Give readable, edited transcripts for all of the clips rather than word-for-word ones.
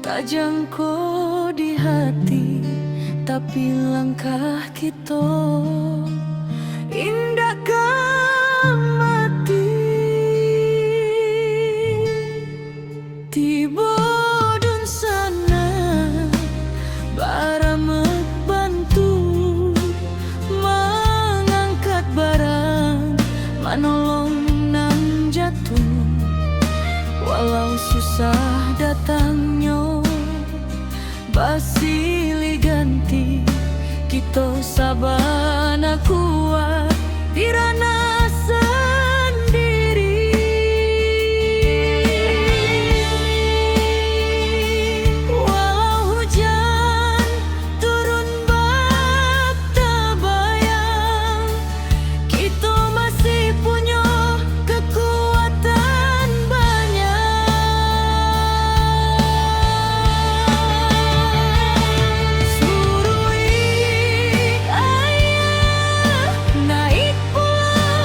Tajam ko di hati, tapi langkah kita indah mati. Tiba dun sana bara bantu mengangkat barang, menolong nang jatuh. Walau susah datangnya basilih ganti, kita sabana kuat dirana sendiri. Walau hujan turun bak tabayang, kita masih punya kekuatan banyak. Surui ayah naik pulang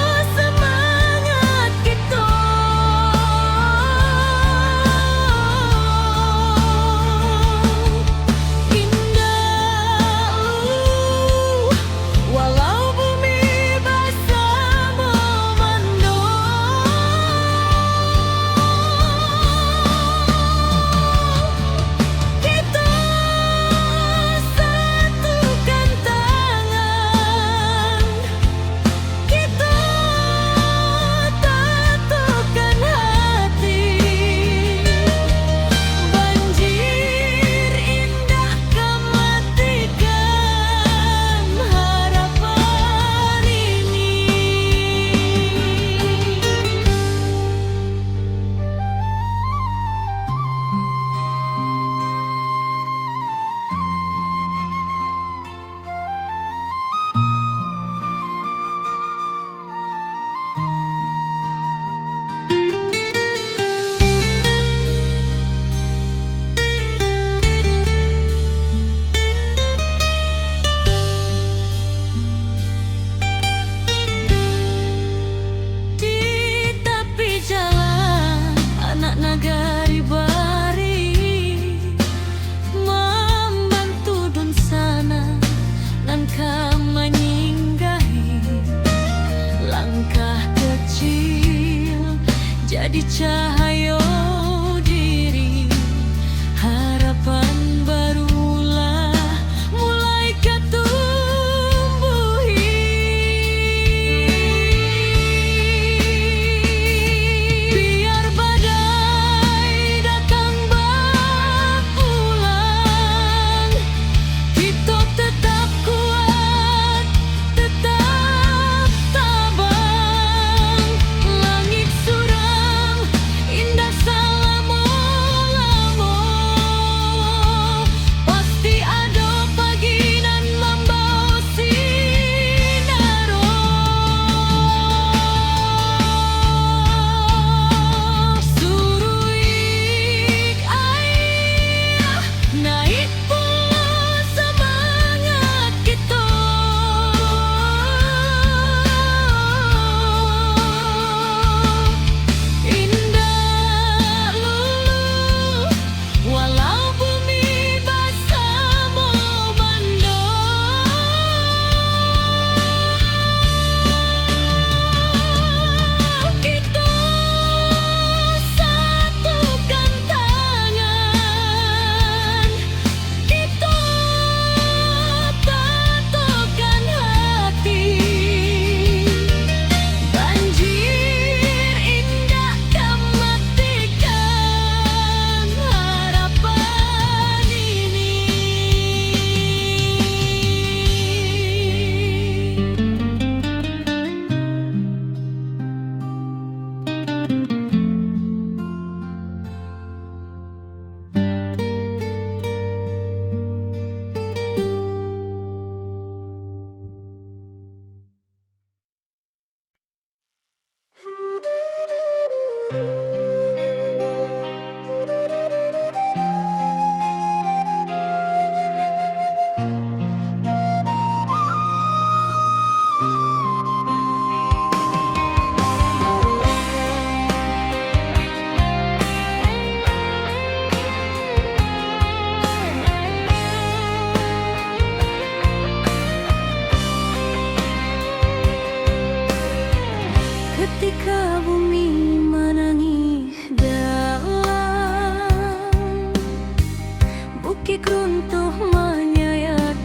Kikik runtuh menyayat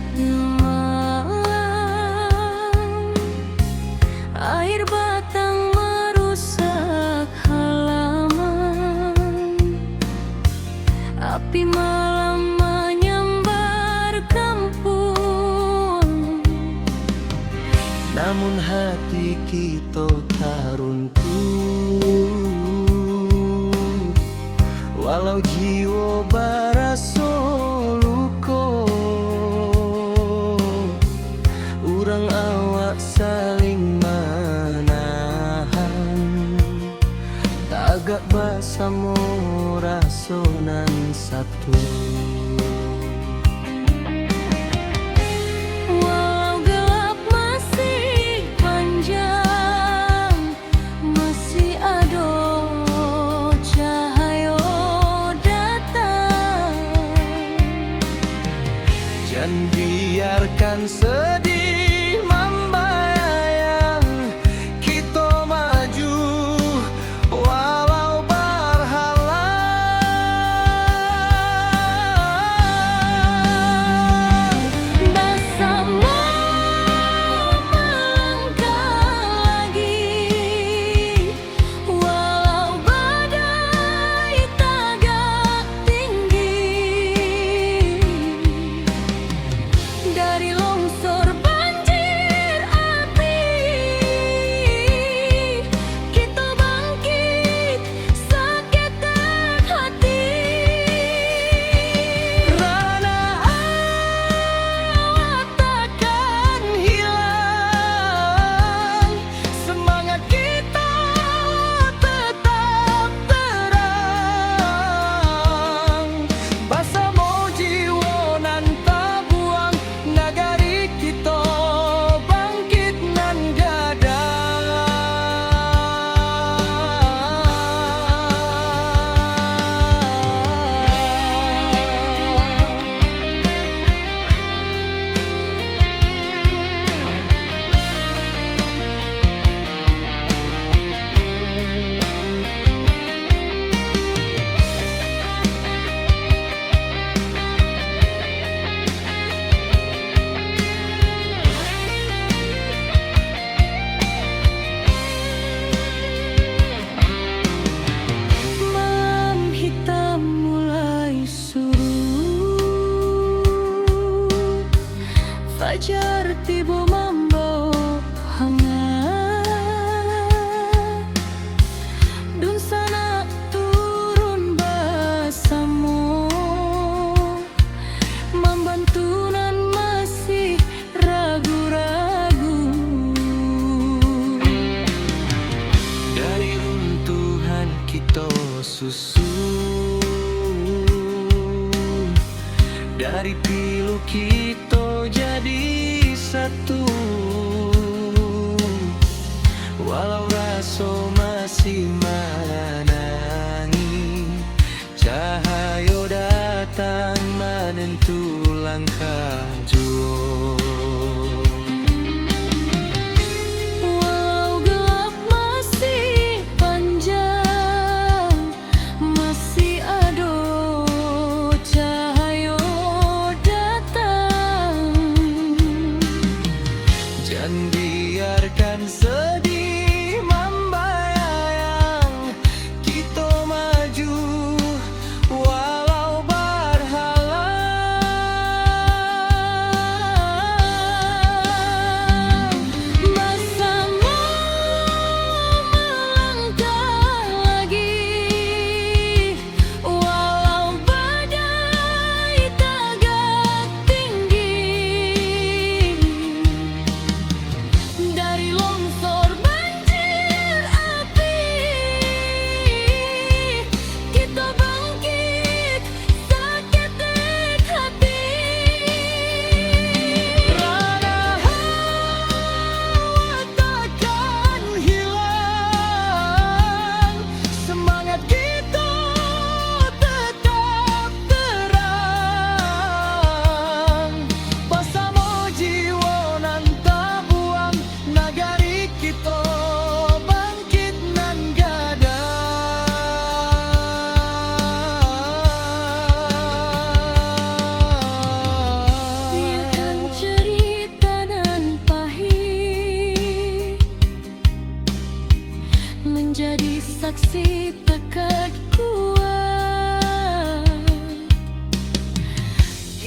malam, air batang merusak halaman, api malam menyambar kampung. Namun hati kita tak runtuh, walau jiwa baraso luko. Urang awak saling menahan, tagak basamo rasonan satu. Walau gelap masih panjang, masih ada cahaya datang. Jangan biarkan sedih membayang, kita maju walau berhalang. Bersama melangkah lagi, walau badai tagak tinggi. Dari longsor banjir api, kita bangkit seketek hati. Rana awak takkan hilang, semangat kita tetap terang. Basamo jiwa nan tabuang, nagari kita bangkit nan Malam hitam mulai surut, fajar tiba membawa hangat. Dun sana turun bersama, membantu nan masih ragu-ragu. dari runtuhan kita susun, dari pilu kita jadi satu. Walau raso masih menangi, cahaya datang menentu langkah jua. Walau gelap masih panjang, masih ada cahaya datang. Jangan biarkan sedih membayang, kita maju walau berhalang.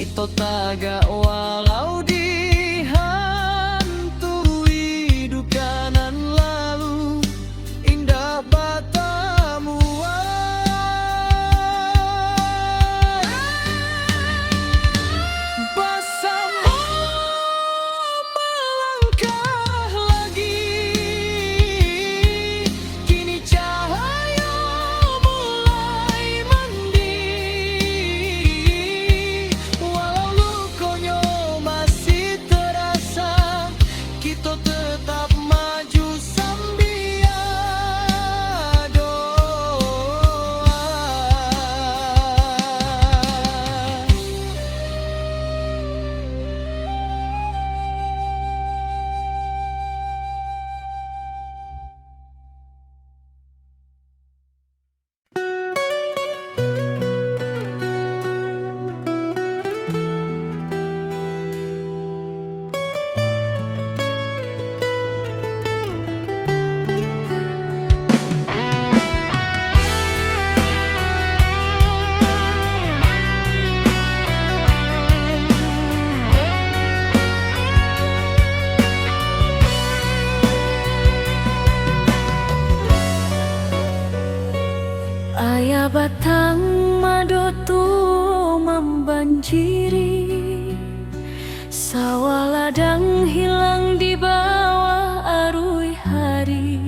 kita tagak walau dihantui duka nan lalu indah batamu bersama melangkah lagi kini cahaya mulai mandi walau lukonya masih terasa kita tetap maju sambil doa. Ayah batang madotu membanjiri sawah ladang hilang di bawah arus hari.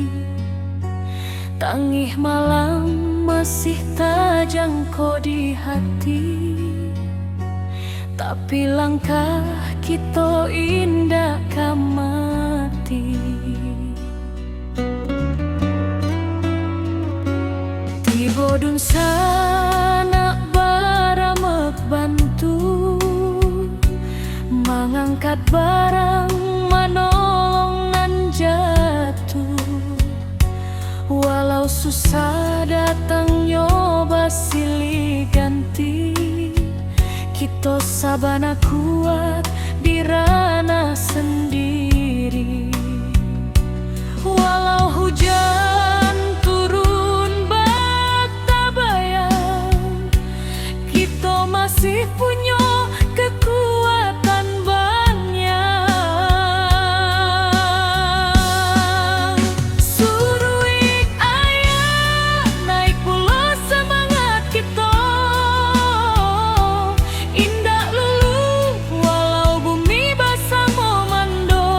Tangih malam masih terjangkau di hati, tapi langkah kita indah kamati. Bodun sana baramek bantu mengangkat barang manolong nan jatuh walau susah datang nyoba silih ganti kita sabana kuat di ranah sendiri walau hujan masih punya kekuatan banyak. Suruh ayah naik pula semangat kita indah lulu walau bumi basah memando.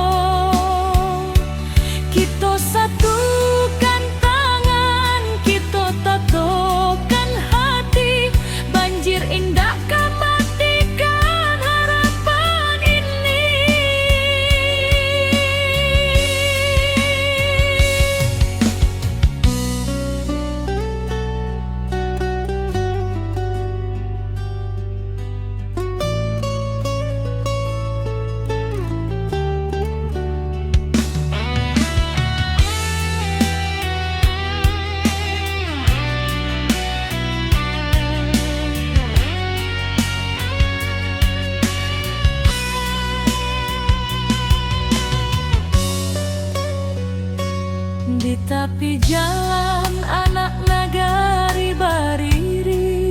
Kita satukan tangan, kita tatokan hati, banjir indah di tepi jalan anak nagari bariri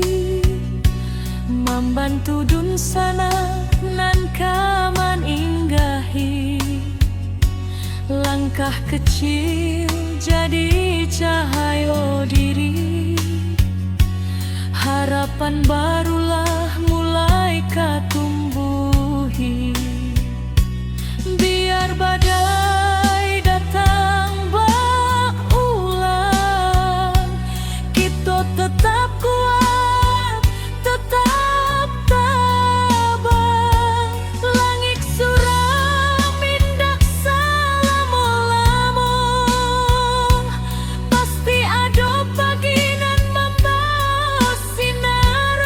membantu dun sana nan kaman inggahi langkah kecil jadi cahaya diri harapan barulah mulai katumbuhi biar badai datang tetap kuat, tetap tabah. Langit suram indah salam-lamun pasti ada pagi nan membawa sinar.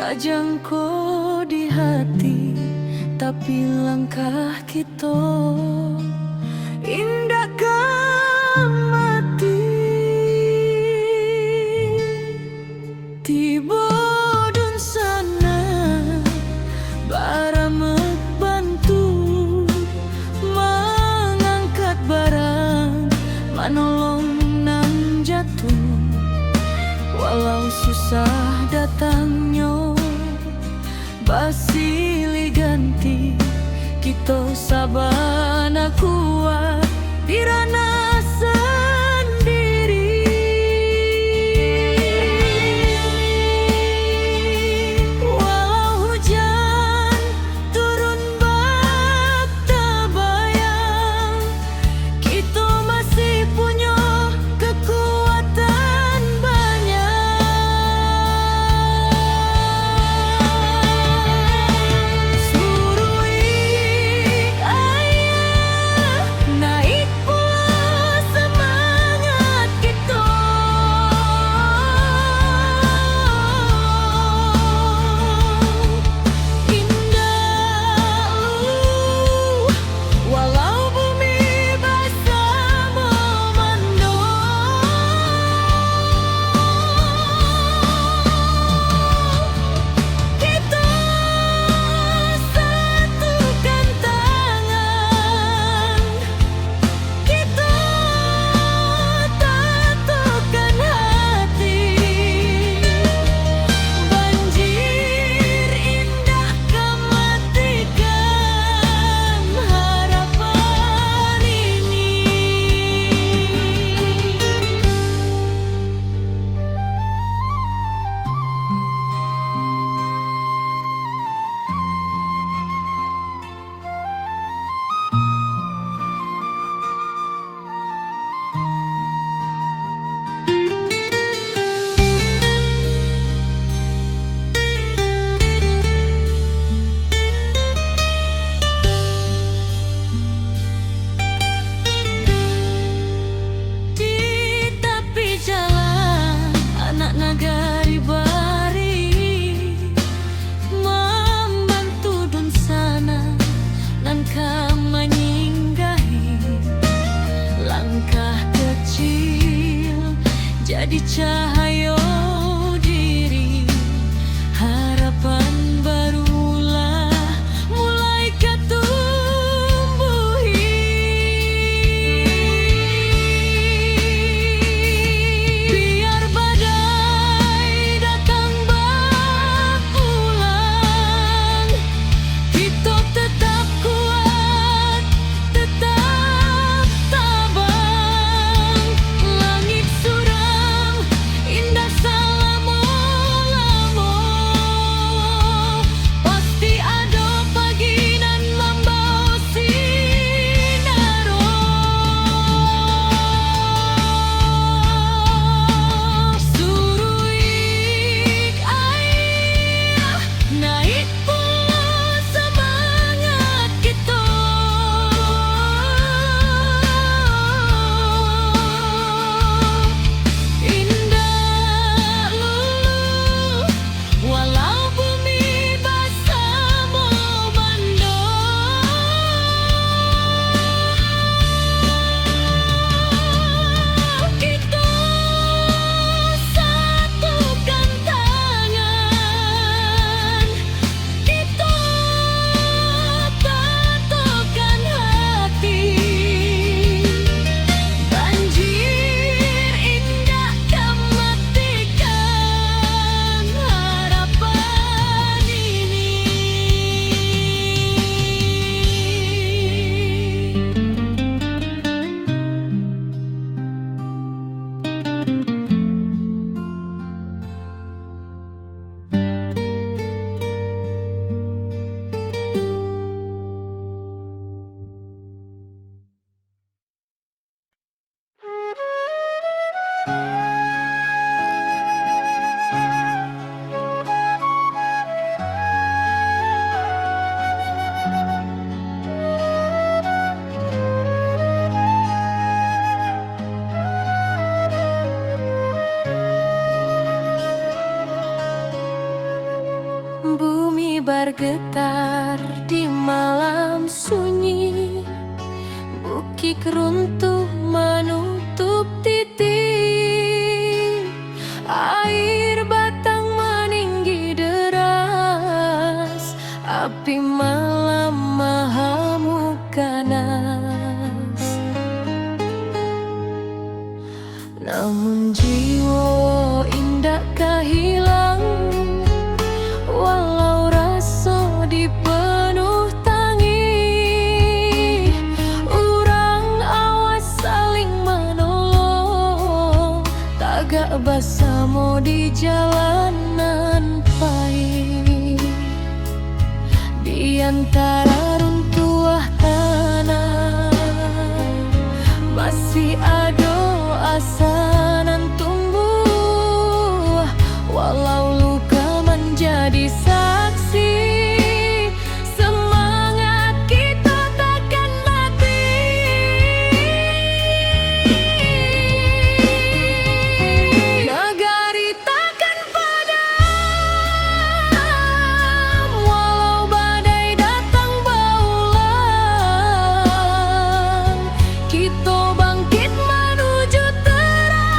Bajangko di hati, tapi langkah kita indah mati. Tiba dun sana baramek bantu mengangkat barang, manolong nang jatuh. Walau susah datangnya basilih ganti, kita sabana kuat dirana sendiri. Walau hujan turun bak tabayang, kita masih punya kekuatan banyak. Surui ayah naik pula bergetar di malam sunyi. Bukit runtuh menutup titik, air batang meninggi deras, api malam mahamuk ganas. Namun jiwa indah hilang, walau rasa dipenuh tangi. Urang awas saling menolong, tagak bersama di jalanan pahit. Di antara runtuhan tanah masih ada asa nan tumbuh, walau luka menjadi saksi. Semangat kita takkan mati. Negari takkan padam, walau badai datang berulang. Kita bangkit menuju terang.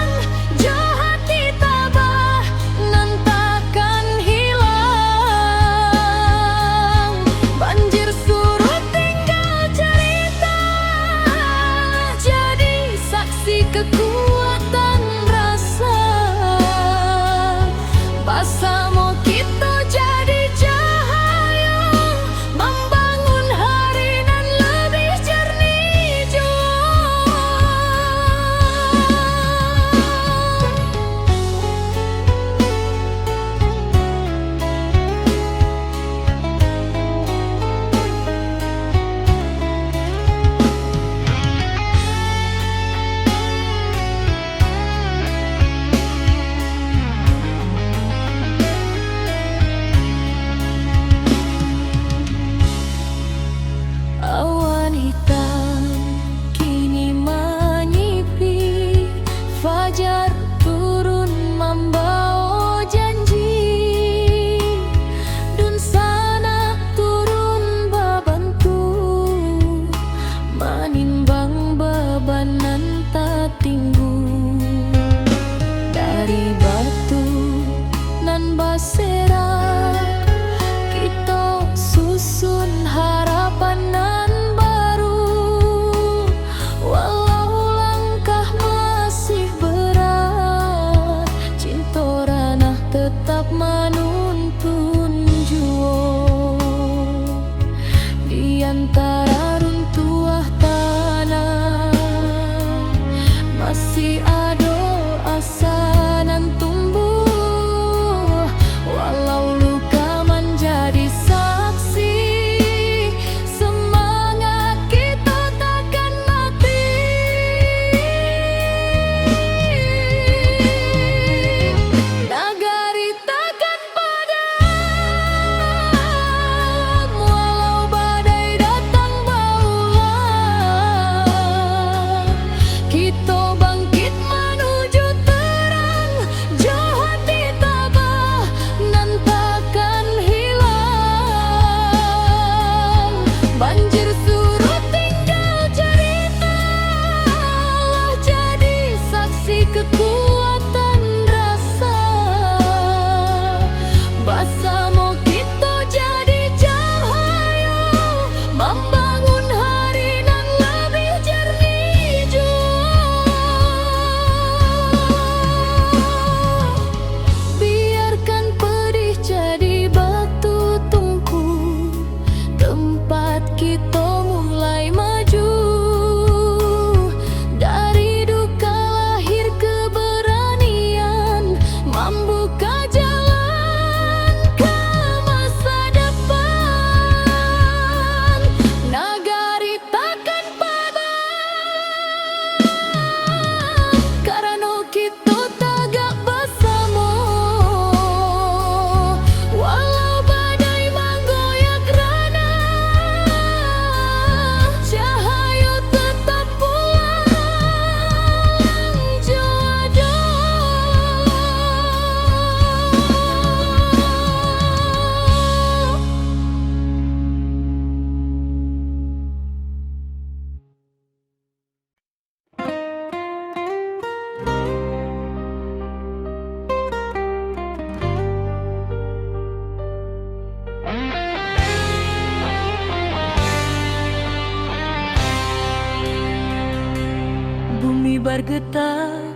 bergetar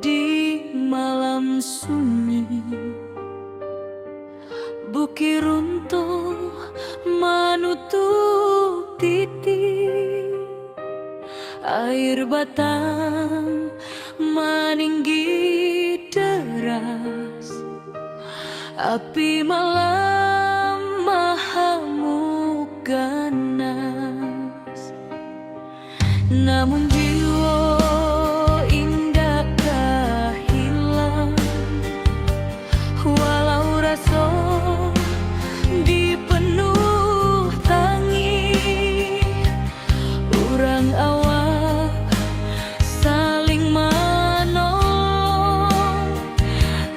di malam sunyi. Bukit runtuh menutup titik, air batang meninggi deras, api malam mahamuk ganas. Namun jiwa indakkah hilang, walau rasa dipenuh tangis. Urang awak saling menolong,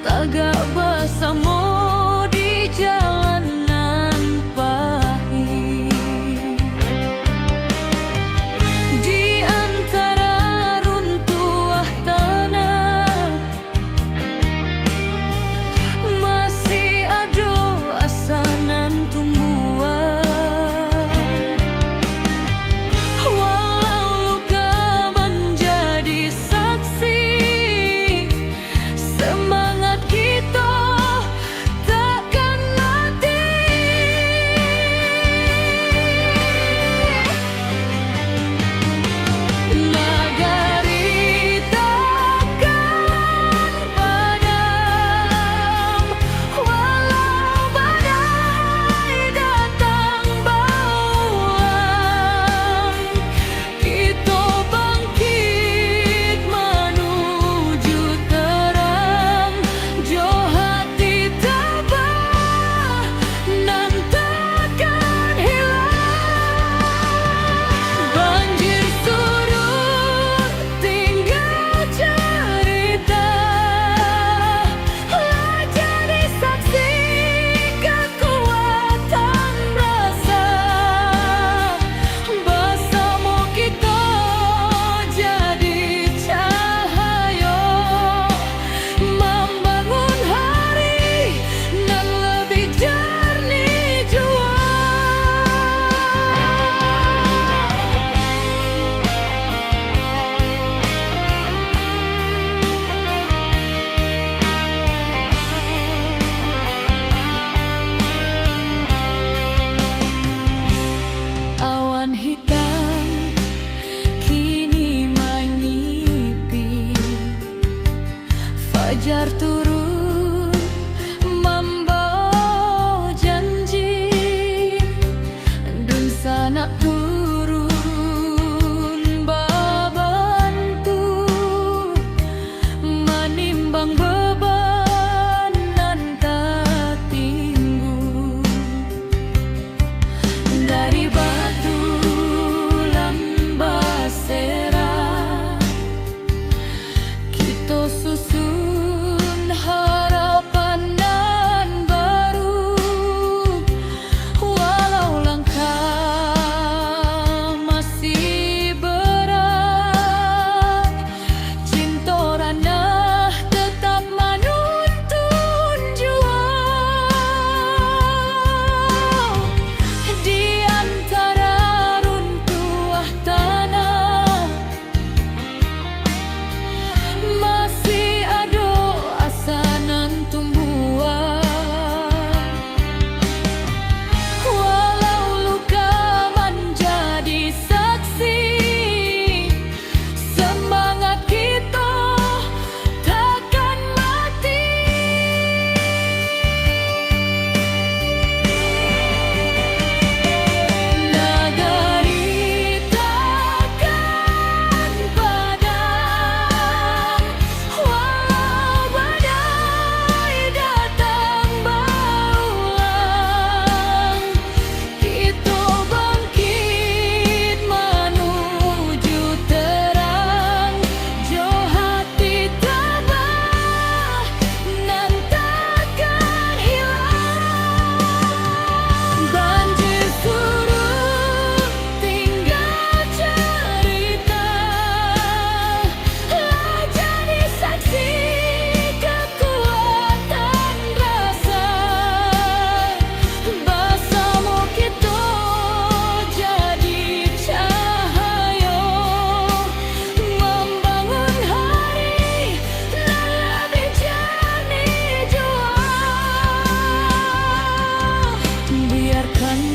tagak bersama di jalanan pahit. Di antara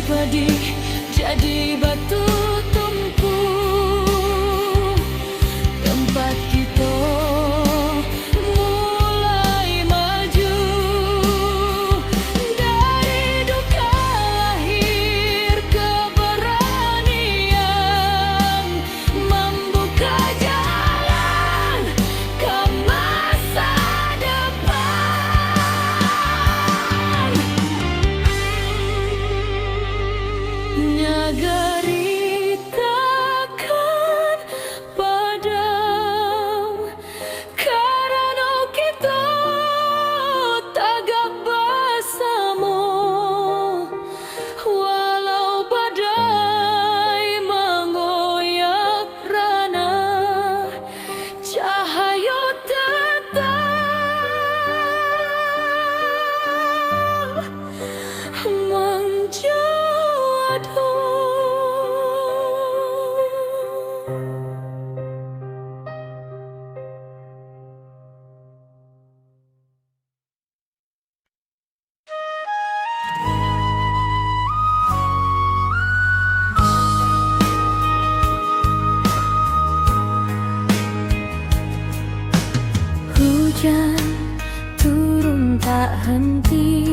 pedih jadi batu tumpu, tempat kita mulai maju. Dari duka lahir keberanian, membuka jalan ke masa depan. Nagari takkan padam karena kita tagak bersama. Walau badai menggoyak rana, cahaya tetap menjadi. Hujan turun tak henti,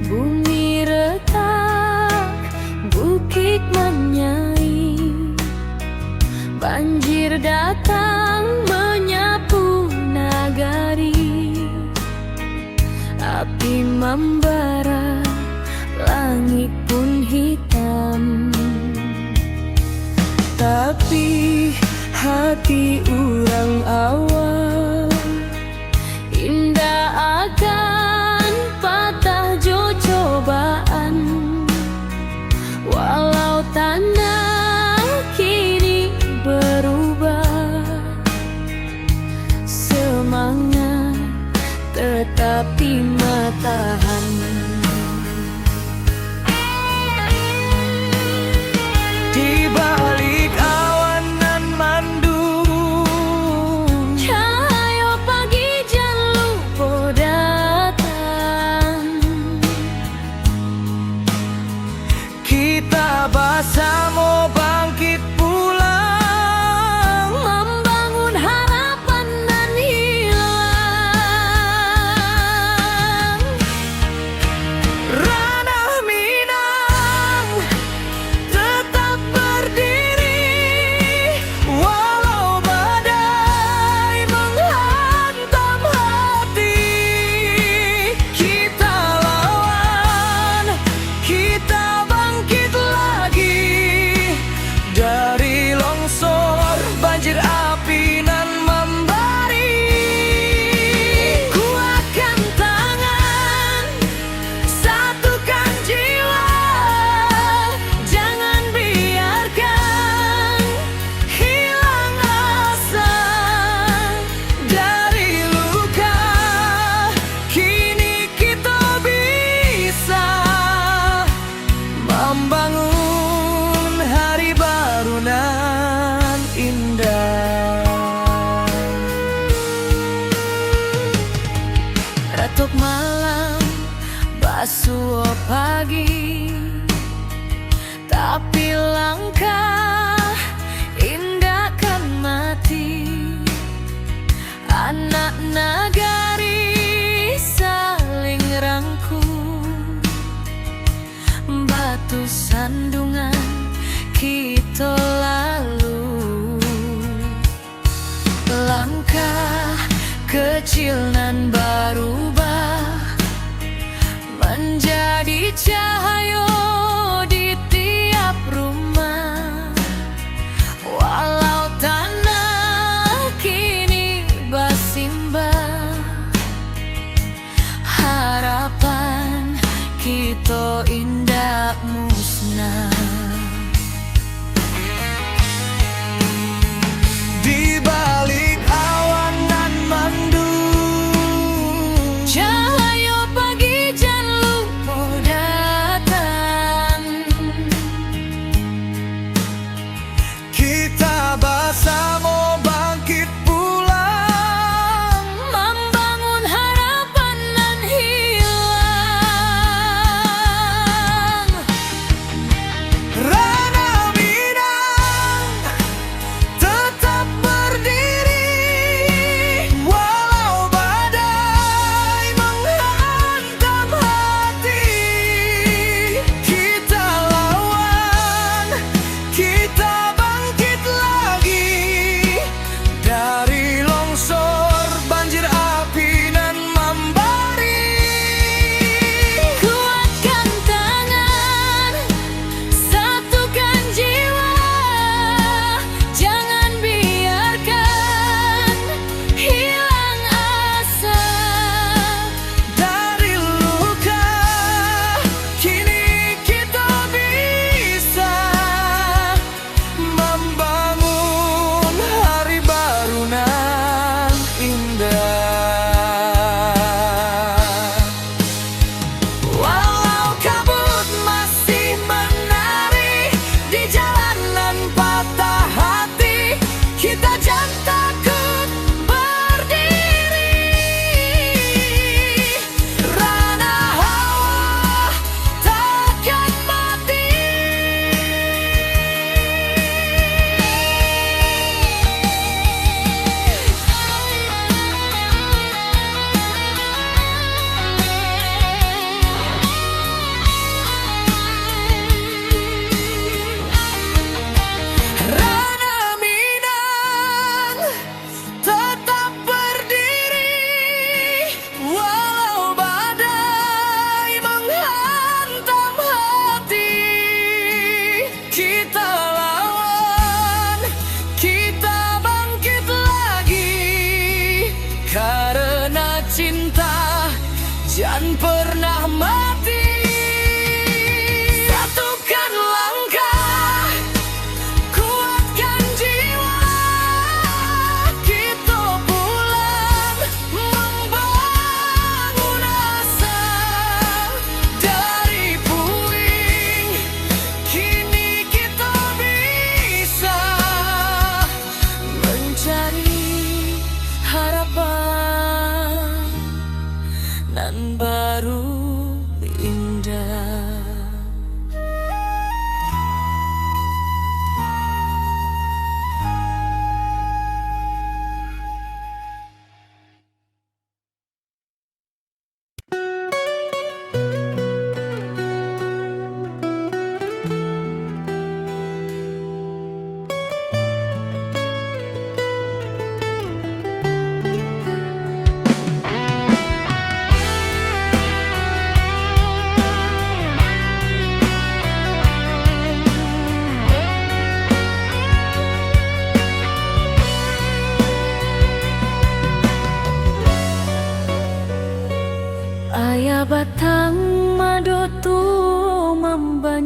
bumi retak, bukit menyai, banjir datang menyapu nagari, api membara, langit pun hitam. Tapi hati urang awal indah akan patah jo cobaan. Walau tanah kini berubah, semangat tetap tahan. Di balik awan nan mandung, Cahaya pagi jangan lupa datang. kita bersama bangkit pulang, Membangun harapan dan hilang. ranah Minang tetap berdiri, walau badai menghantam hati. Kita lawan, kita bangkit lagi, dari longsor, banjir, api nan membari. Kuatkan tangan, satukan jiwa, jangan biarkan hilang asa. Dari luka kini kita bisa membangun hari baru nan indah. Retuk malam, basuh pagi, tapi langkah indah kan mati. Anak nagari saling rangkul, batu sandungan kita lalu. Langkah kecil nan berubah menjadi cahaya di tiap rumah. Walau tanah kini bersimbah, harapan kita indah musnah. Di balik awan nan mandung, Cahaya pagi jangan lupa datang.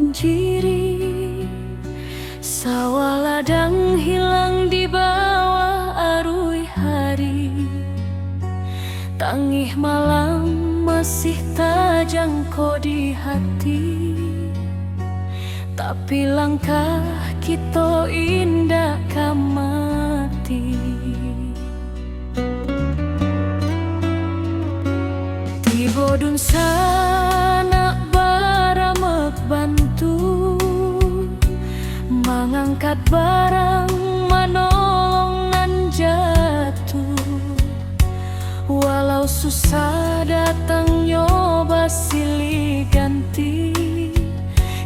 banjiri. Sawah ladang hilang di bawah arus hari. Tangih malam masih terjangkau di hati, tapi langkah kita indah kamati. Di bodun sana baramek bantu, mengangkat barang manolong nan jatuh. Walau susah datang nyoba silih ganti,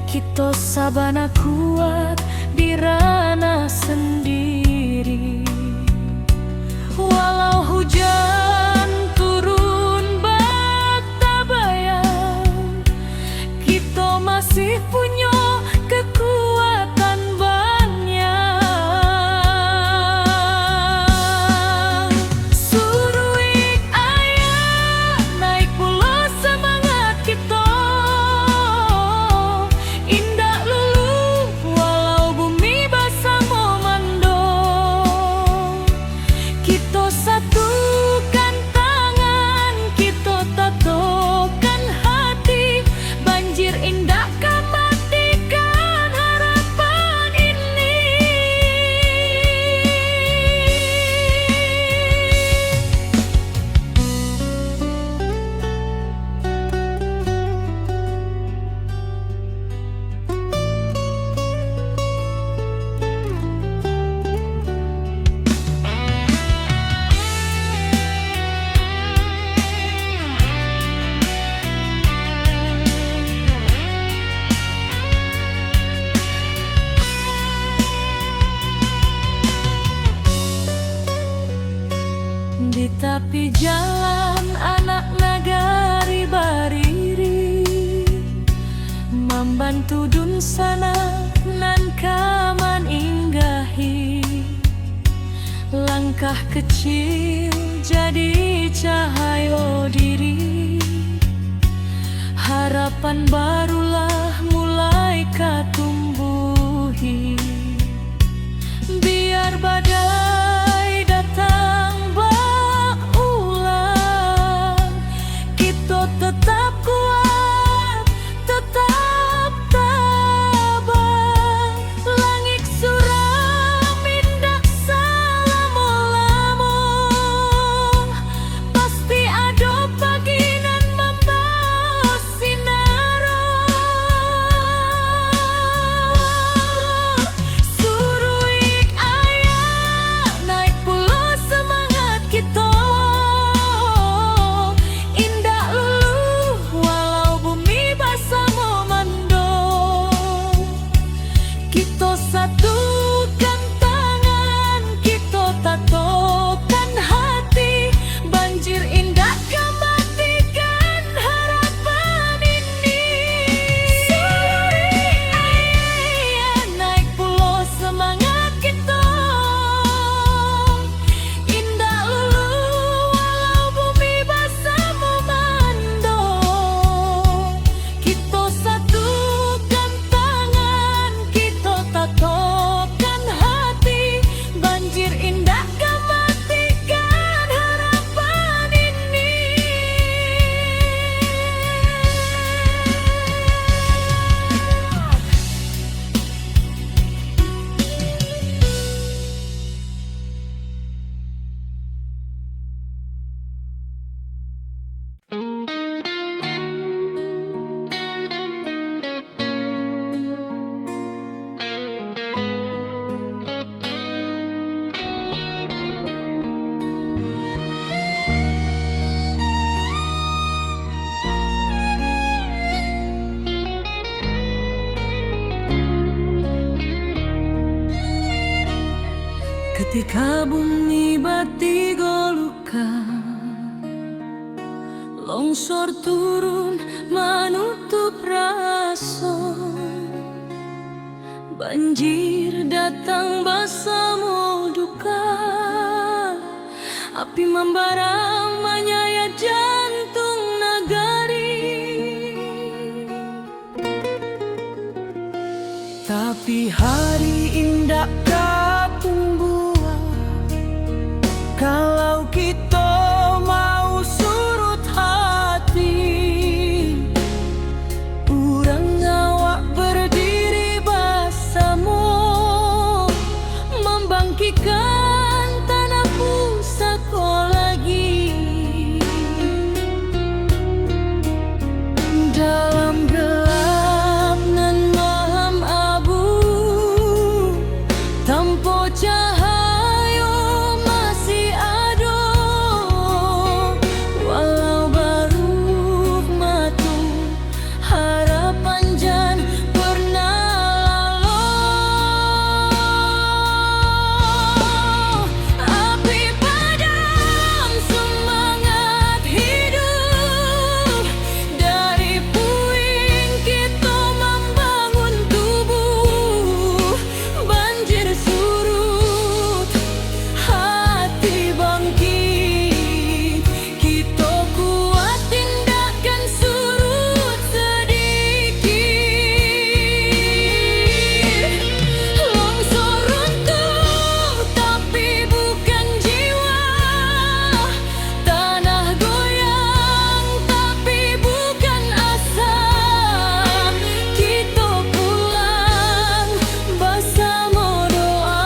kita sabana kuat di ranah sendiri. Walau hujan turun bata bayang, kita masih punya kekuatan banyak. Suruik ayah naik pula semangat kita, indah lulu walau bumi basah memando. Kita satukan tangan, kita tatokan hati, banjir indah matikan harapan ini. Di tepi jalan anak nagari bariri, membantu dun sana nan kaman inggahi. Langkah kecil jadi cahaya diri, harapan barulah mulai katumbuhi. Biar badai datang berulang, kita tetap kuat, tetap tabah. Langit suram indah selama-lama, pasti ada pagi nan membawa sinar. Suruik ayah naik pula semangat kita, indah lulu walau bumi basah memando. Kita satukan tangan, kita tatokan hati, banjir indah matikan harapan ini. Suruik ayah naik pula semangat kita, indah lulu walau bumi basah memando. Kita satukan tangan, kita tatokan hati, banjir indah matikan harapan ini. Ketika bumi bati golukan, longsor turun menutup rasa, banjir datang bersama duka, api membara menyayat jantung nagari. Tapi hari indah tumbuh kalau kita mau surut hati. Urang awak berdiri bersama, membangkitkan tanah pusaka lagi. Dalam gelap nan malam abu, tanpa cahaya masih ada. Walau baru matu, harapan jan pernah lalu. Api padam semangat hidup, dari puing kita membangun tubuh. Banjir surut, hati bangkit, kita kuat tindakan surut sedikit. Longsor runtuh tapi bukan jiwa, tanah goyang tapi bukan asa. Kita pulang bersama doa,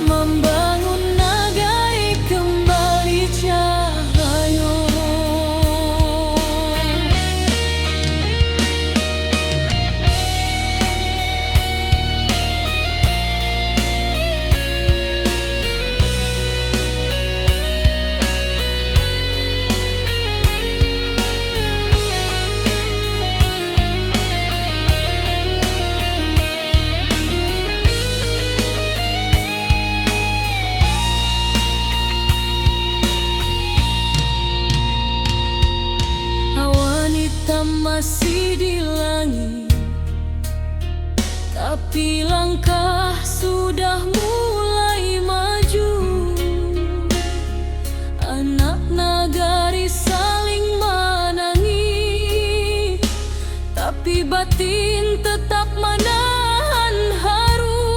membangun negeri kembali cahaya. Awan hitam masih di langit, tapi langkah sudah mulai maju. Anak nagari saling menangis, tapi batin tetap menahan haru.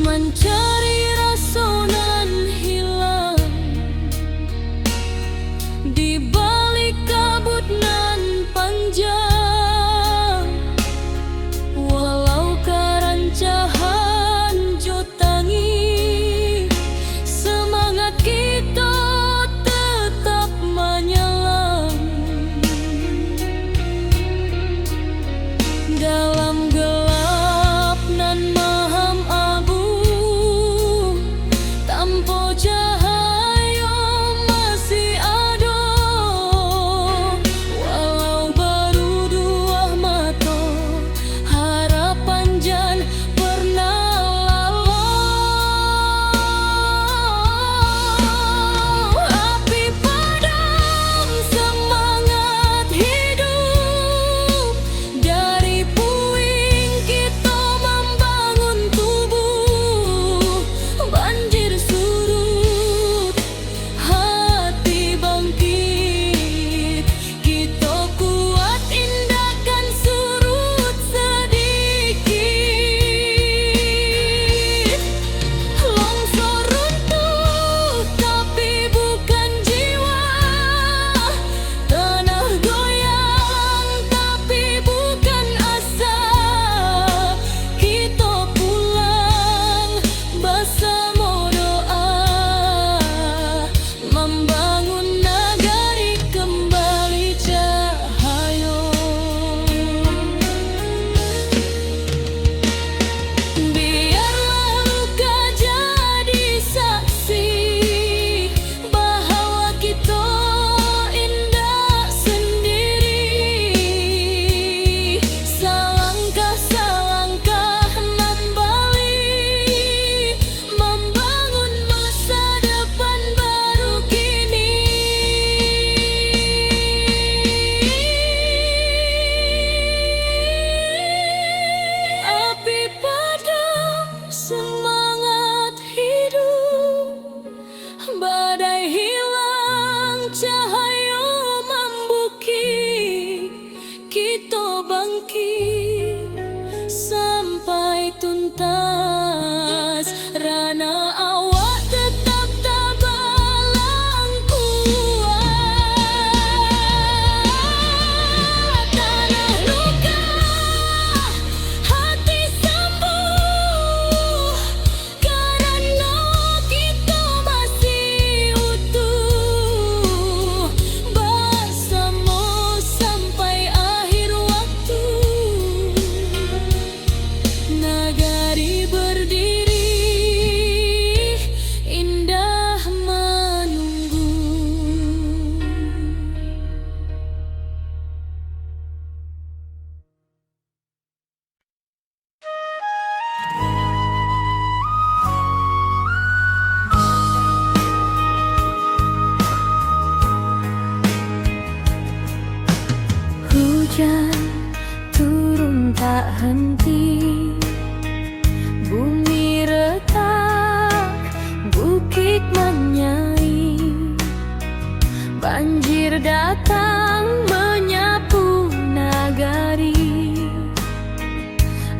Mencari rasa nan hilang di balik kabut nan panjang. Walau kerancahan jotangi, semangat kita tetap menyelam. hujan turun tak henti, bumi retak, bukit menyai, banjir datang menyapu nagari,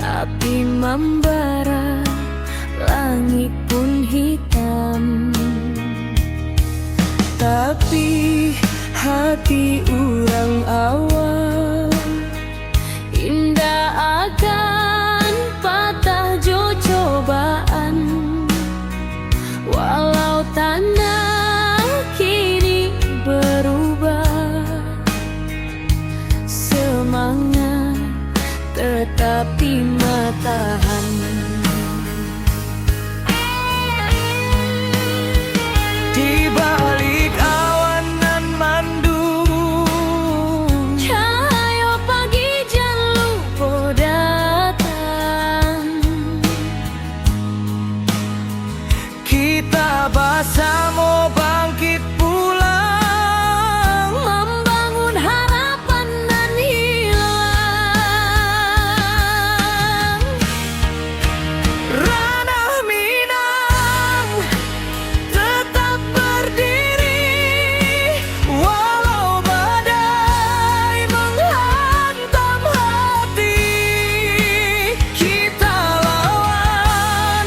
api membara, langit pun hitam. Tapi hati urang awam indah akan patah jo cobaan, walau tanah kini berubah, semangat tetapi matahan. Di balik awan nan mandung, cahaya pagi jan lupa datang. Kita bersama bangkit pulang, membangun harapan nan hilang. Ranah Minang tetap berdiri, walau badai menghantam hati. Kita lawan,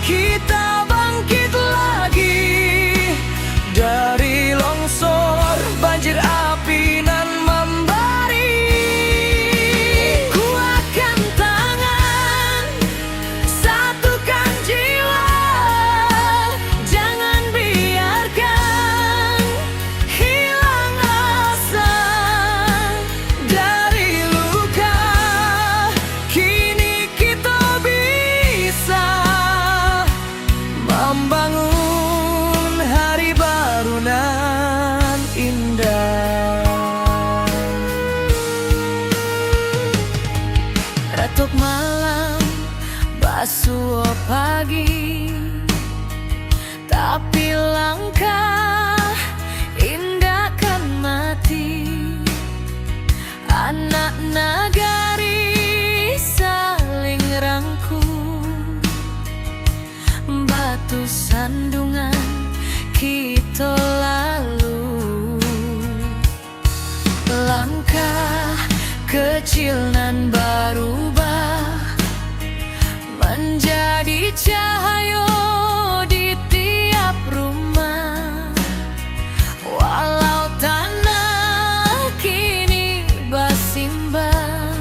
kita bangkit lagi, dari longsor, banjir, api nan membari. Kuatkan tangan, satukan jiwa, jangan biarkan hilang asa. Dari luka kini kita bisa membangun hari baru nan indah. Retuk malam, basuh pagi, tapi langkah indah kan mati. Anak nagari saling rangkul, batu sandungan kita lalu. Langkah kecil nan berubah menjadi cahaya di tiap rumah, walau tanah kini bersimbah,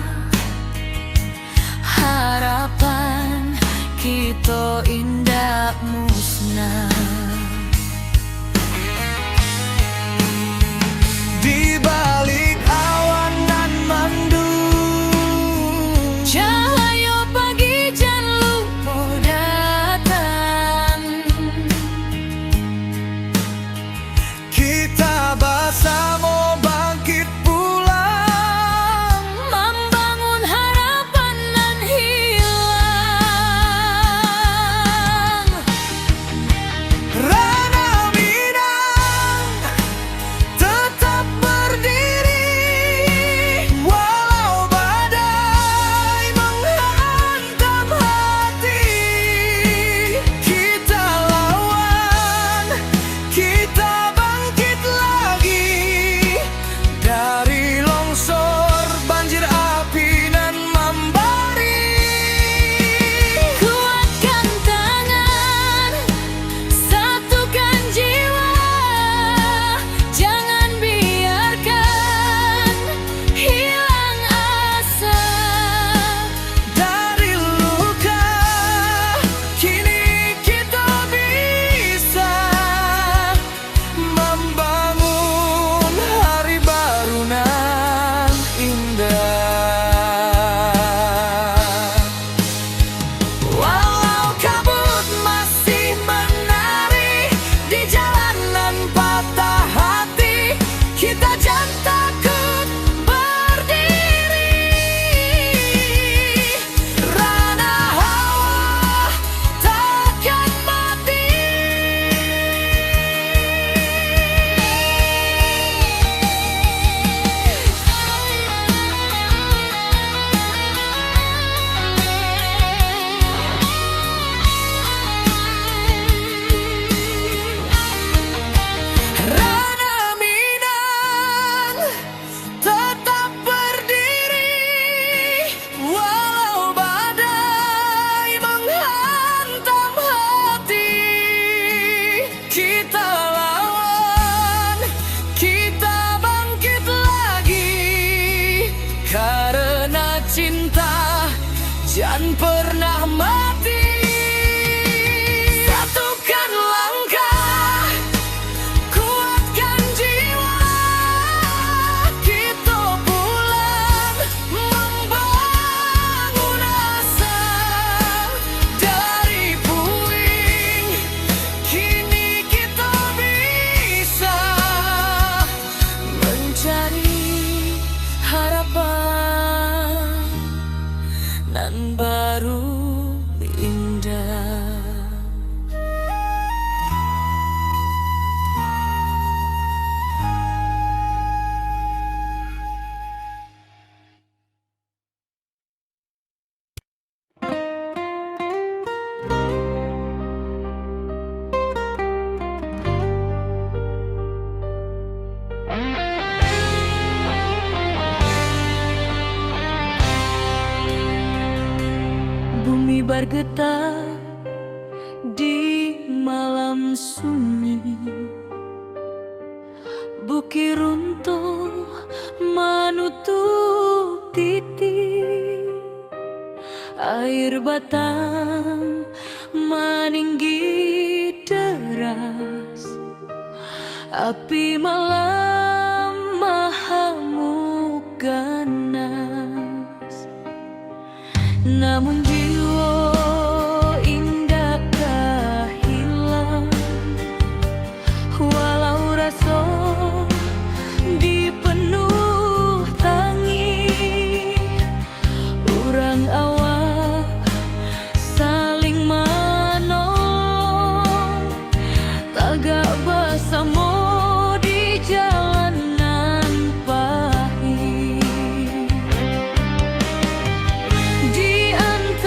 harapan kita indah musnah. Di balik awan nan mandung, cahaya pagi jan lupa datang. Kita bersama bangkit pulang, membangun harapan nan hilang. Ranah Minang tetap berdiri, walau badai menghantam hati. Kita lawan, kita bangkit lagi, dari longsor, banjir, api nan membari. Kuatkan tangan, satukan jiwa, jangan biarkan hilang asa. Dari luka kini kita bisa membangun hari baru nan indah. Walau kabut masih menari di jalanan patah hati, kita jangan takut berdiri. Ranah hawa takkan mati. mencari harapan nan baru indah. Bumi bergetar di malam sunyi, bukit runtuh menutup titik, air batang meninggi deras, api malam mahamuk ganas. Namun jiwa indakkah hilang, walau rasa dipenuh tangi, urang awak saling menolong, tagak bersama di jalanan pahit. Di antara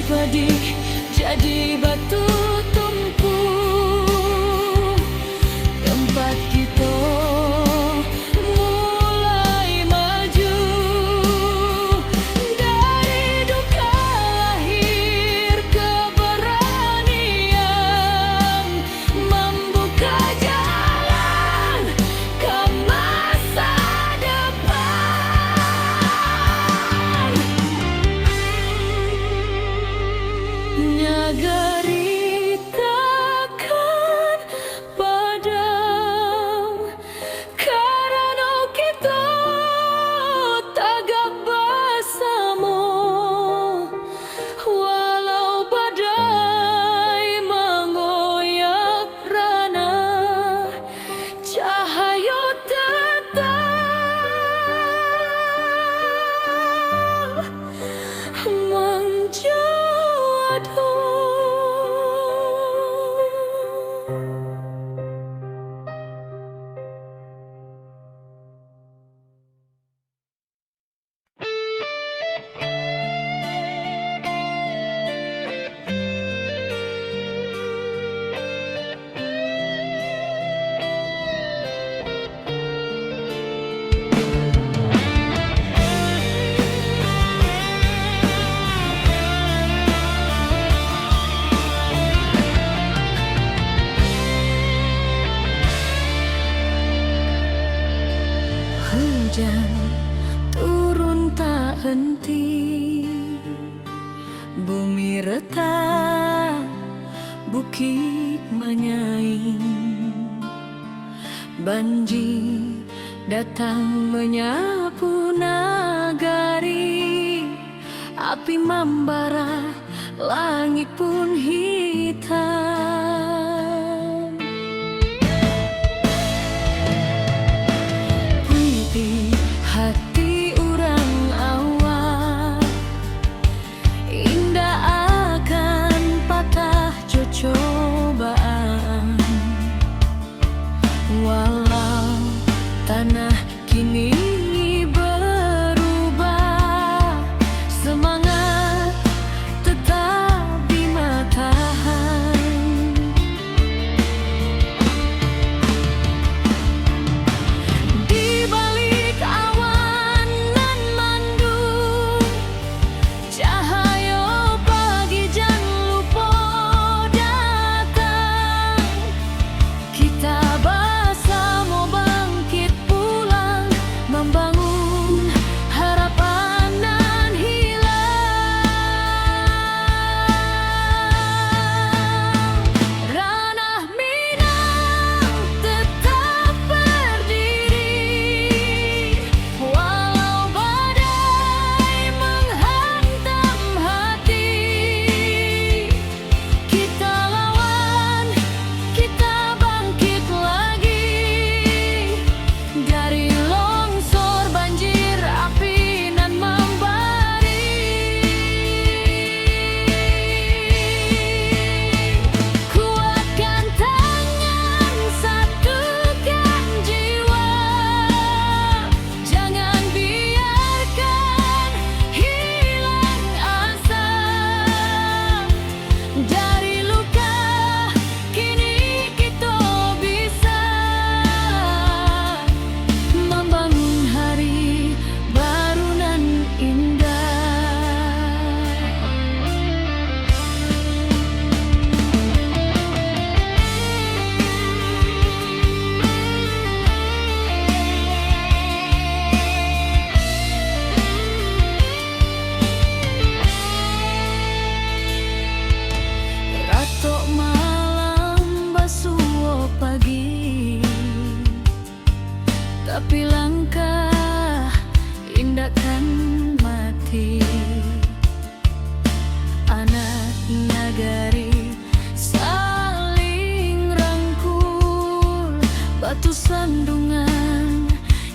padi jadi batu tumpul, tempat kita mulai maju. Dari duka lahir keberanian, membuka jalan ke masa depan. Nagari takkan padam karena kita tagak bersama. Walau badai mengoyak rana, cahaya tetap menjadi. Hujan turun tak henti, bumi retak, bukit menyaing. Banjir datang menyapu nagari, api membara, langit pun hitam. Hati orang awak indah akan patah cobaan. Walau tanah kini berubah, semangat tetap di matahan. Di balik awan nan mandung, cahaya pagi jangan lupa datang. Kita bersama bangkit pulang, membangun harapan nan hilang. Ranah Minang tetap berdiri, walau badai menghantam hati. Kita lawan, kita bangkit lagi. Dari longsor, banjir, api nan membari, kuatkan tangan, satukan jiwa. Jangan biarkan hilang asa. Dari luka kini kita bisa membangun hari baru nan indah. Ratok malam basuh pagi, tapi langkah indahkan mati. Anak nagari saling rangkul, batu sandungan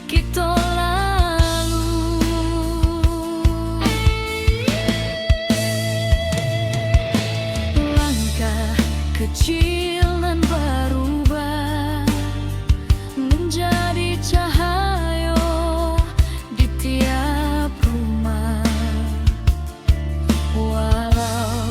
kita lalu. Langkah kecil nan berubah menjadi cahaya di tiap rumah. Walau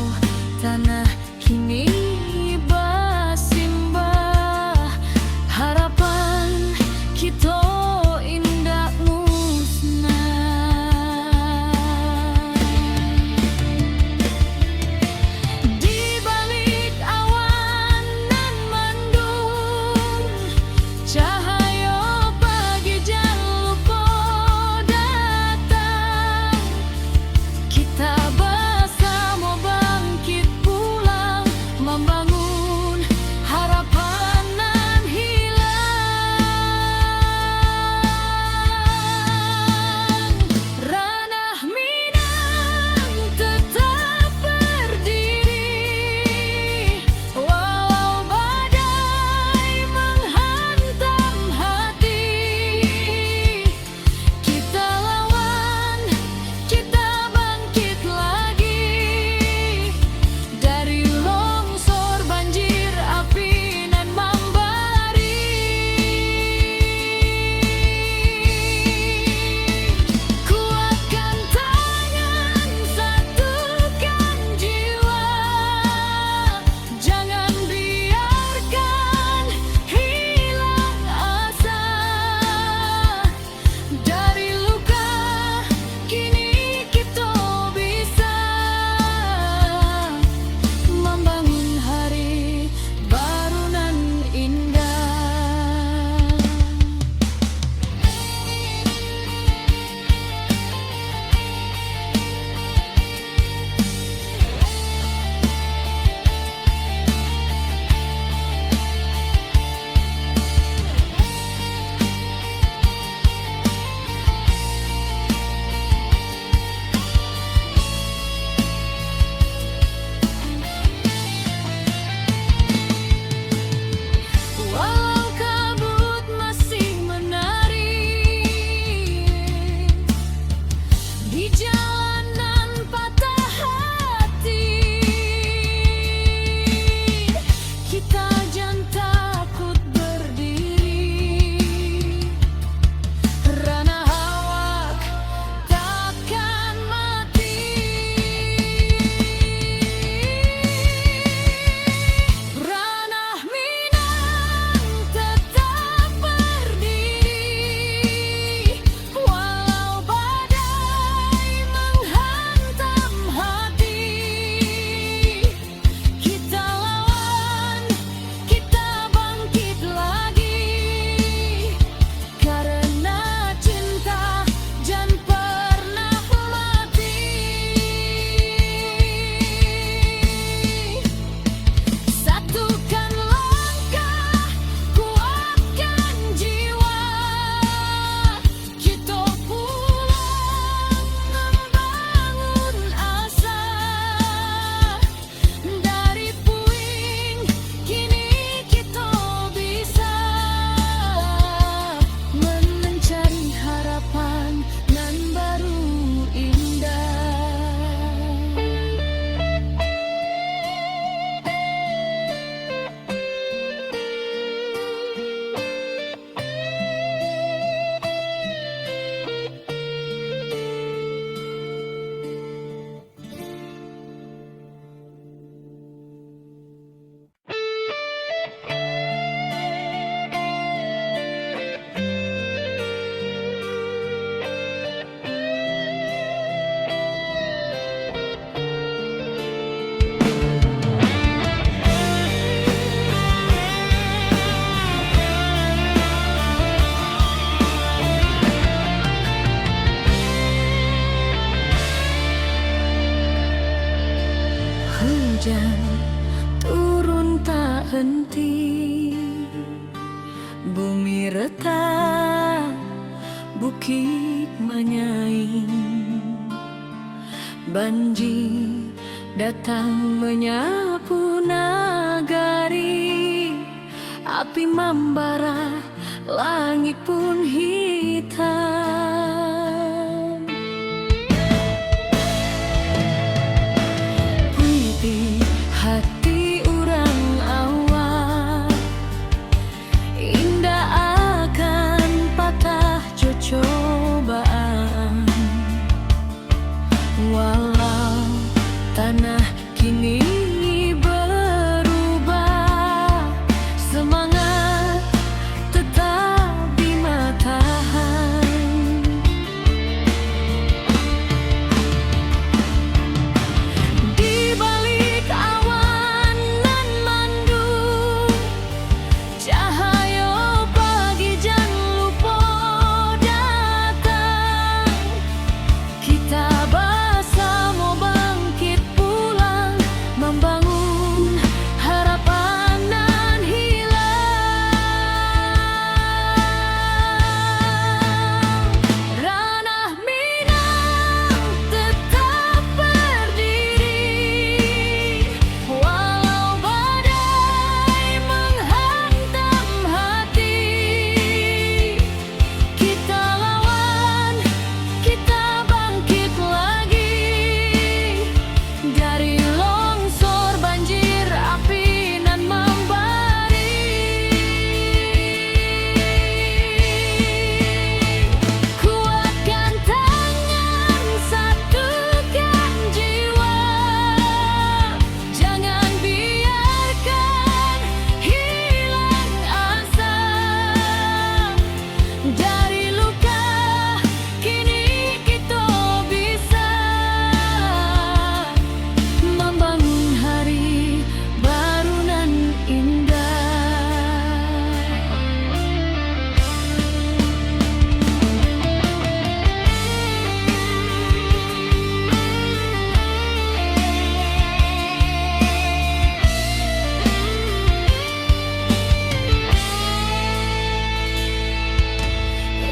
hujan turun tak henti, bumi retak, bukit menyaing, banjir datang menyapu nagari, api membara, langit pun hitam. Puiti hati urang awak, indah akan patah cobaan. Walau tanah kini berubah, semangat tetap di matahan. Di balik awan nan mendung, cahaya pagi jan lupa datang. Kita bersama bangkit pulang, membangun harapan nan hilang. Ranah Minang tetap berdiri, walau badai menghantam hati. Kita lawan, kita bangkit lagi, dari longsor, banjir, api nan membari. Kuatkan tangan, satukan jiwa, jangan biarkan hilang asa. Dari luka kini kita bisa membangun hari baru nan indah.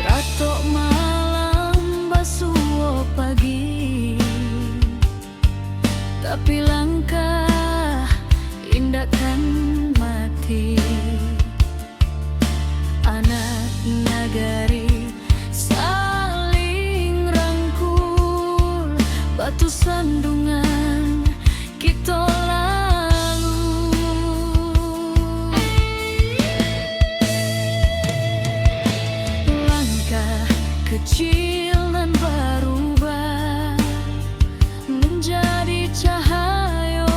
Ratok malam basuh pagi, tapi langkah indahkan mati. Anak nagari saling rangkul, batu sandungan kita lalu. Langkah kecil nan berubah menjadi cahaya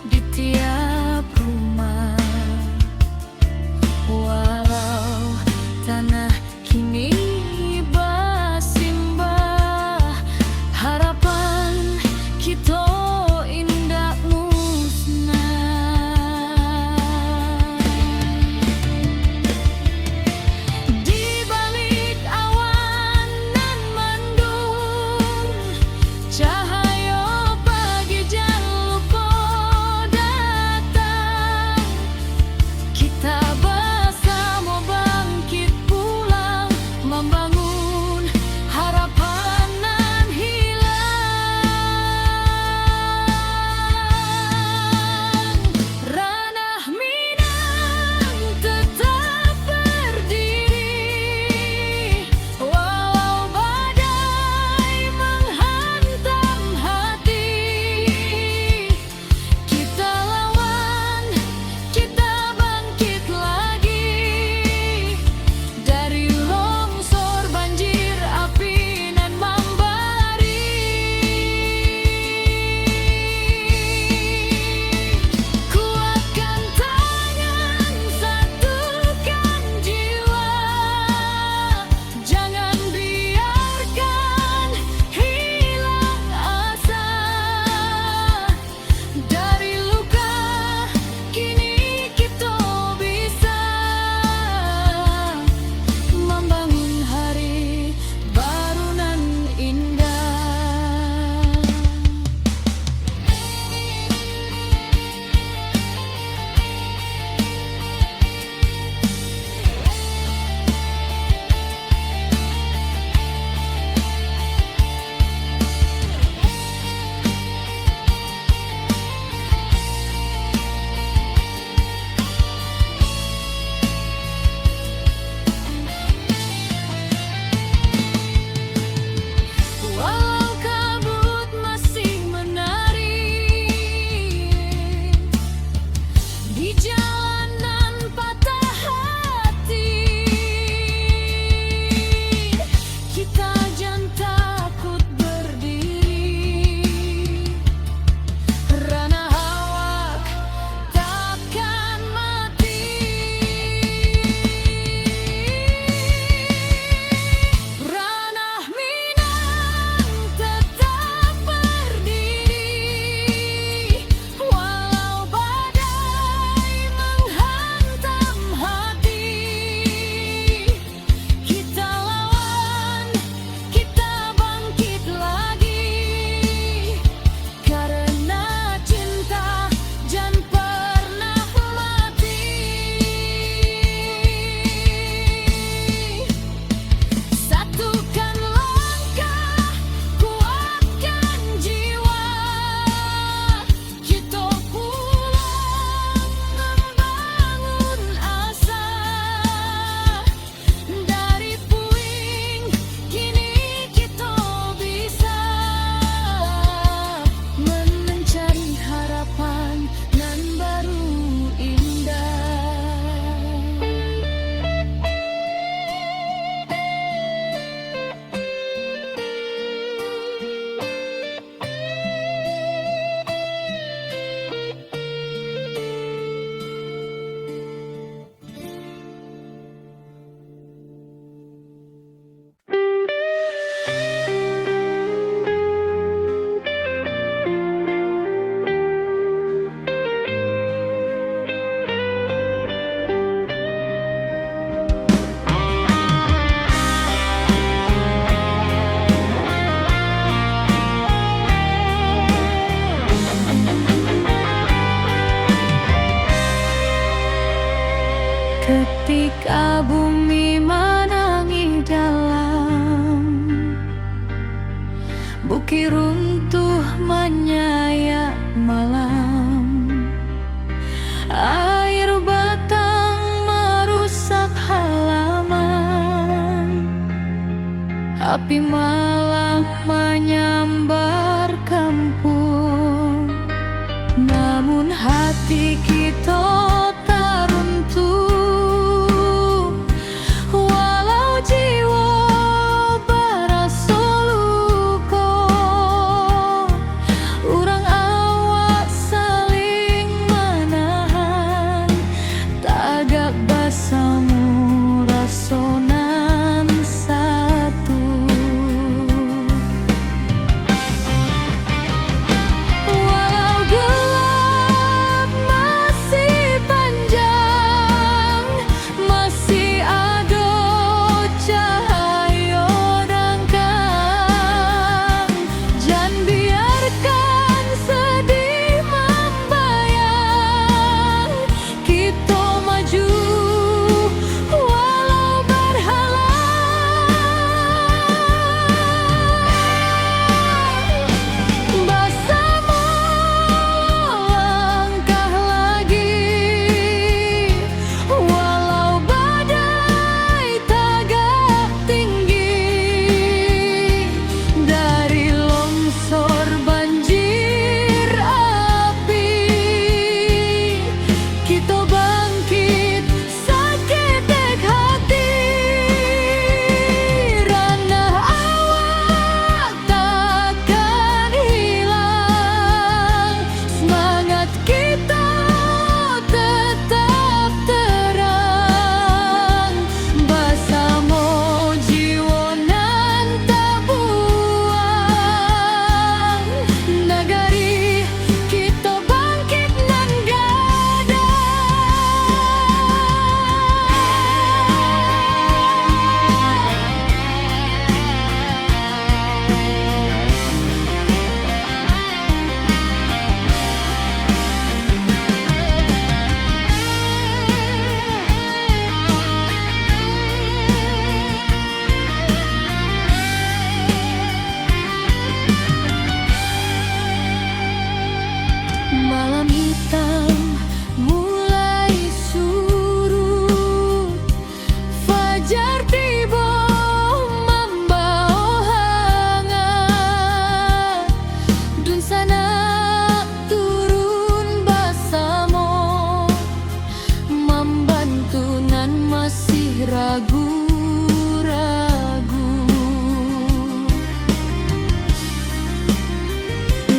di tiap rumah. Walau tanah kini bersimbah, harapan Ketika bumi menangis dalam, bukit runtuh menyayat malam, air batang merusak halaman, api malam menyambar kampung. Namun hati kita tak runtuh, walau jiwa berasa luka. Urang awak saling menahan, tagak basamu rasonan satu. Walau gelap masih panjang, masih ada cahaya dangkang. Jangan biarkan sedih membayang, kita maju walau berhalang. Bersama langkah lagi, walau badai tagak tinggi. Dari longsor banjir api, kita bangkit saketek hati. Ranah awak takkan hilang, semangat kita tetap terang. Bersama jiwa nan tak buang, negari kita bangkit nan malam hitam mulai surut, fajar tiba membawa hangat. Dun sana turun bersama, membantu nan masih ragu-ragu.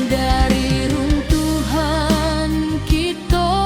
Dari runtuhan kita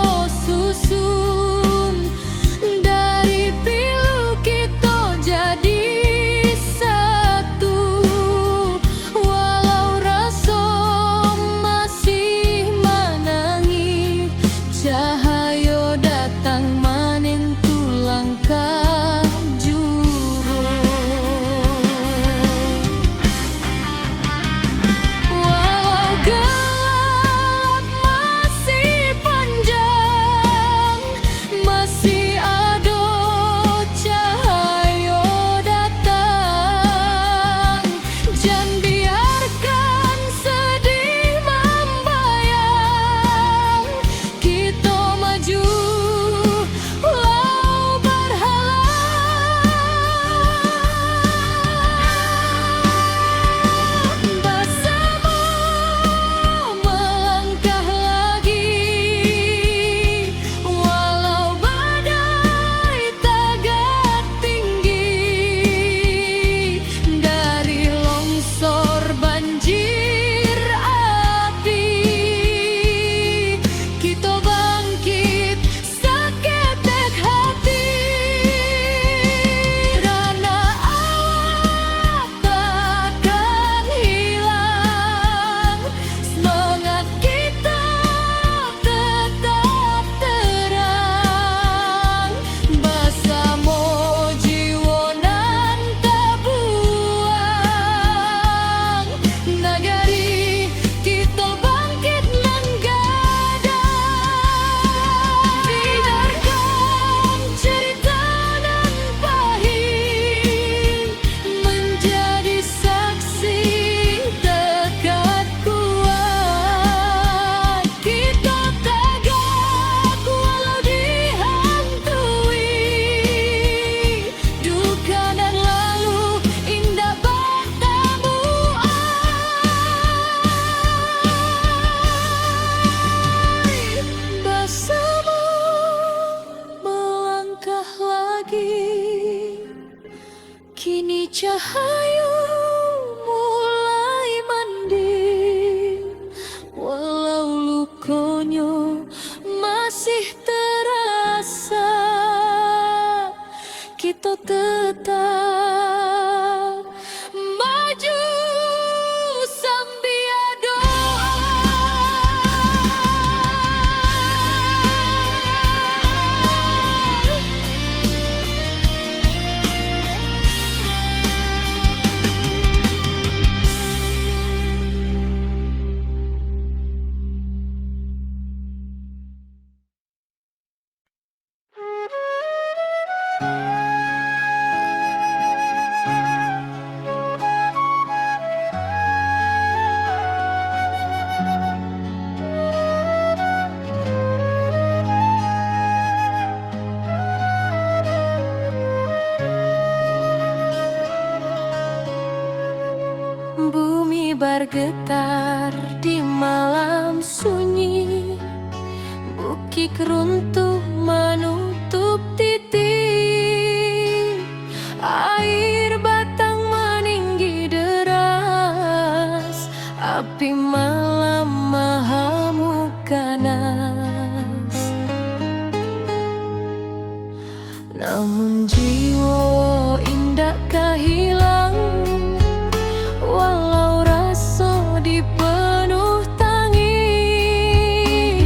donyo masih terasa, kita tetap maju sambil doa. Bumi bergetar di malam sunyi, bukit runtuh menutup titik, air batang meninggi deras, api malam mahamuk ganas. Namun jiwa indah kehilang, walau rasa dipenuh tangi,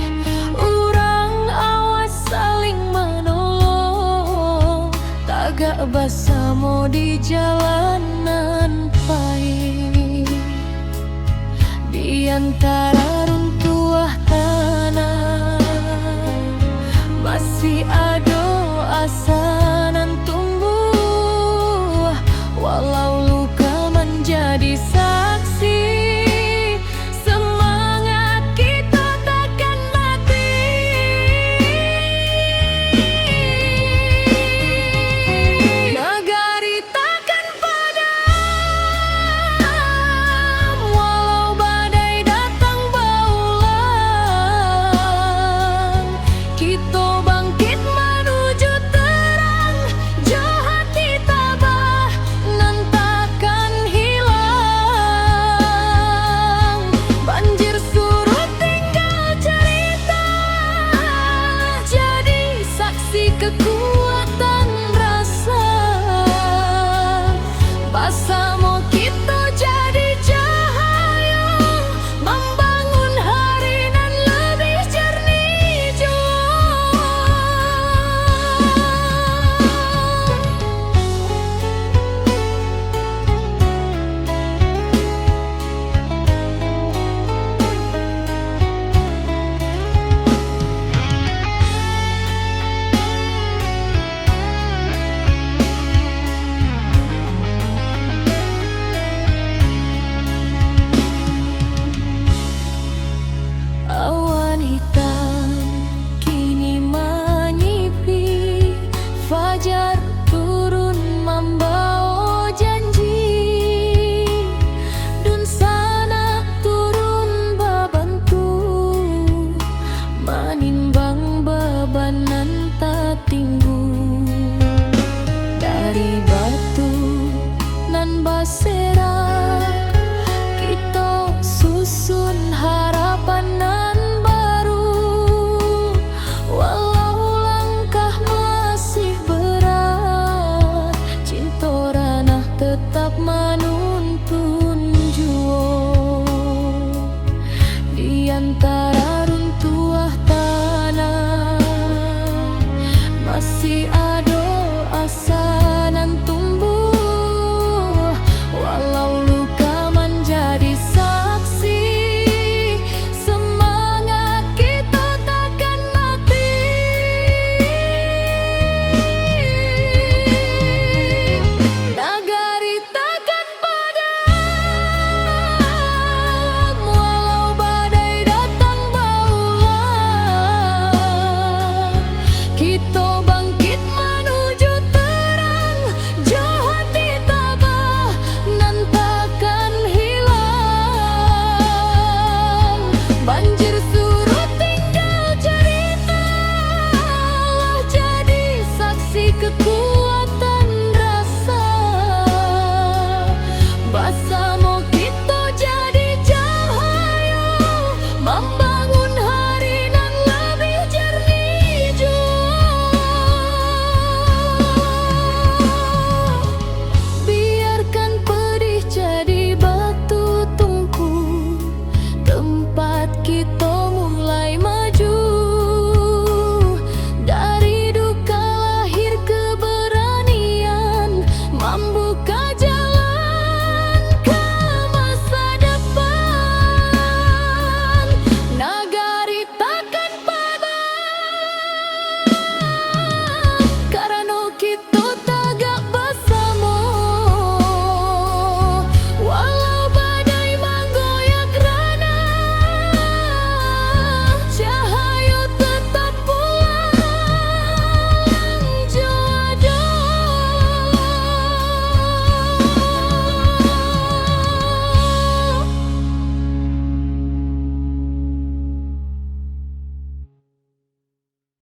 urang awas saling menolong, tagak bersama di jalanan pahit. Di antara